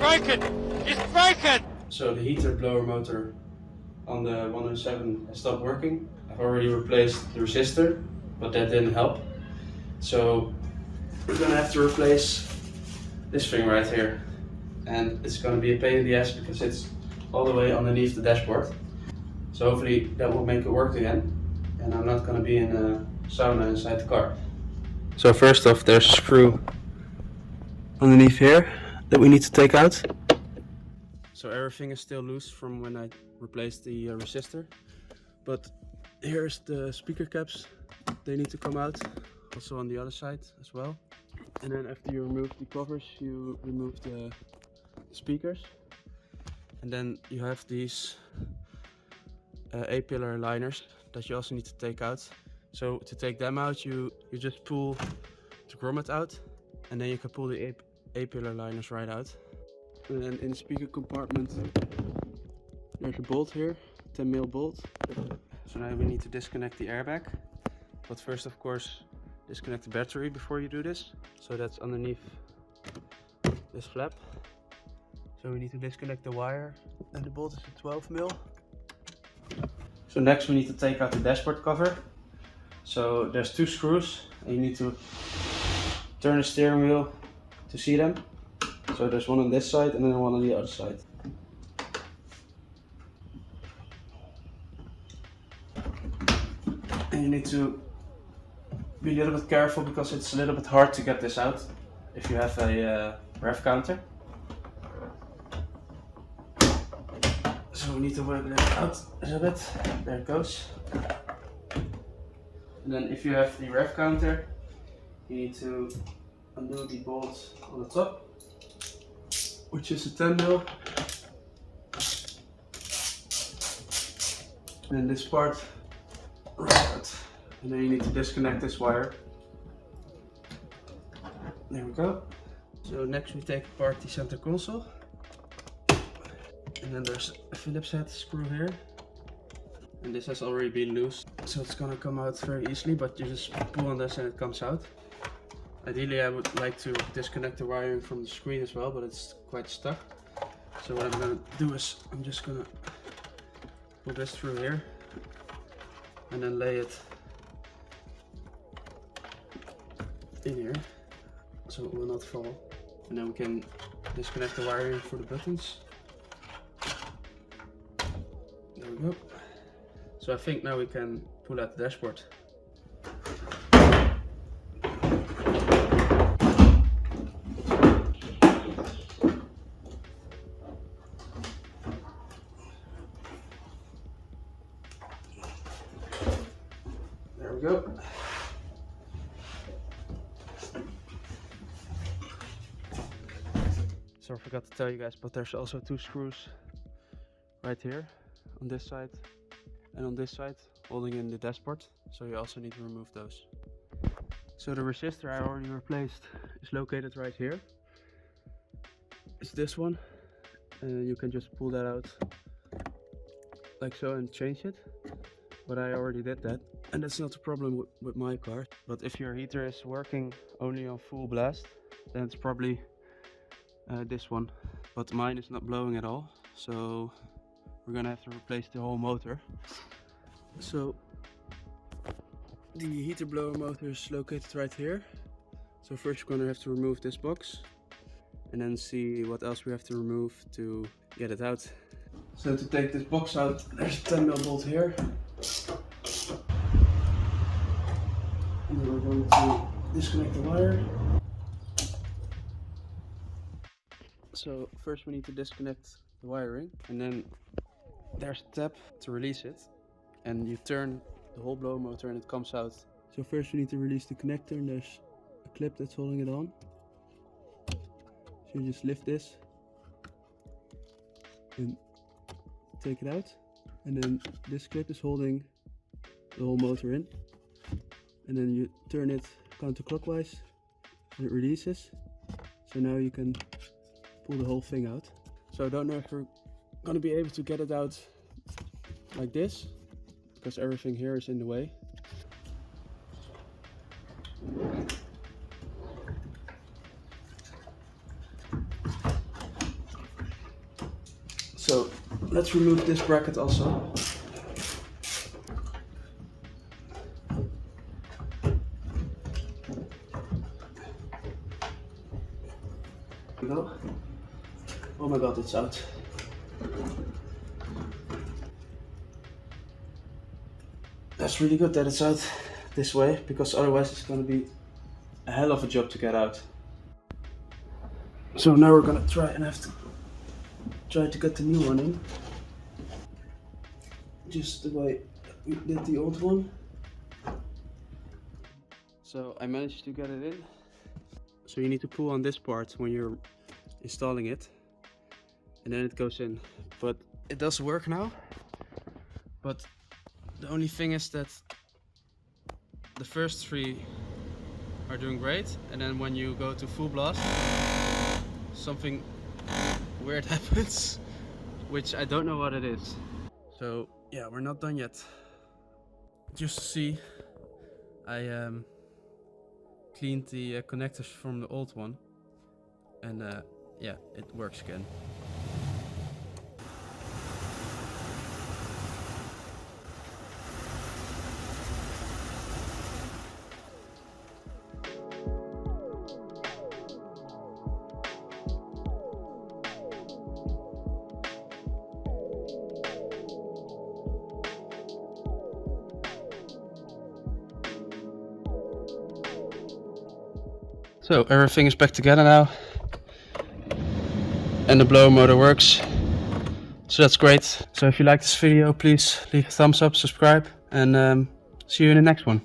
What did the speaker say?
broken! It's broken! So the heater blower motor on the 107 has stopped working. I've already replaced the resistor, but that didn't help. So we're gonna have to replace this thing right here. And it's gonna be a pain in the ass because it's all the way underneath the dashboard. So hopefully that will make it work again. And I'm not gonna be in a sauna inside the car. So first off, there's a screw underneath here that we need to take out. So everything is still loose from when I replaced the resistor. But here's the speaker caps. They need to come out. Also on the other side as well. And then after you remove the covers, you remove the speakers. And then you have these A-pillar liners that you also need to take out. So to take them out, you just pull the grommet out, and then you can pull the A-pillar liners right out. And then in the speaker compartment, there's a bolt here, 10mm bolt. So now we need to disconnect the airbag. But first, of course, disconnect the battery before you do this. So that's underneath this flap. So we need to disconnect the wire, and the bolt is a 12mm. So next we need to take out the dashboard cover. So there's two screws, and you need to turn the steering wheel to see them. So there's one on this side and then one on the other side. And you need to be a little bit careful because it's a little bit hard to get this out if you have a rev counter. So we need to work that out a little bit. There it goes. And then if you have the rev counter, you need to undo the bolt on the top, which is a 10mm. And then this part right out. And then you need to disconnect this wire. There we go. So next we take apart the center console. And then there's a Phillips head screw here. And this has already been loose, so it's gonna come out very easily, but you just pull on this and it comes out. Ideally I would like to disconnect the wiring from the screen as well, but it's quite stuck. So what I'm gonna do is I'm just gonna pull this through here and then lay it in here so it will not fall. And then we can disconnect the wiring for the buttons. There we go. So I think now we can pull out the dashboard. There we go. So I forgot to tell you guys, but there's also two screws right here on this side and on this side holding in the dashboard, so you also need to remove those. So the resistor I already replaced is located right here. It's this one, and you can just pull that out like so and change it, but I already did that, and that's not a problem with my car. But if your heater is working only on full blast, then it's probably this one, but mine is not blowing at all, so we're gonna have to replace the whole motor. So the heater blower motor is located right here. So first we're gonna have to remove this box and then see what else we have to remove to get it out. So to take this box out, there's a 10mm bolt here. And then we're going to disconnect the wire. So first we need to disconnect the wiring, and then there's a tab to release it, and you turn the whole blower motor and it comes out. So first we need to release the connector, and there's a clip that's holding it on. So you just lift this and take it out, and then this clip is holding the whole motor in, and then you turn it counterclockwise and it releases. So now you can pull the whole thing out. So I don't know if we're gonna be able to get it out like this because everything here is in the way. let's remove this bracket also. Go. Oh my god, it's out. That's really good that it's out this way, because otherwise it's going to be a hell of a job to get out. So now we're going to try to get the new one in. Just the way we did the old one. So I managed to get it in. So you need to pull on this part when you're installing it, and then it goes in. But it does work now. But the only thing is that the first three are doing great, and then when you go to full blast, something weird happens, which I don't know what it is. So yeah, we're not done yet. Just to see, I cleaned the connectors from the old one, and yeah, it works again. So everything is back together now, and the blower motor works, so that's great. So if you like this video, please leave a thumbs up, subscribe, and see you in the next one.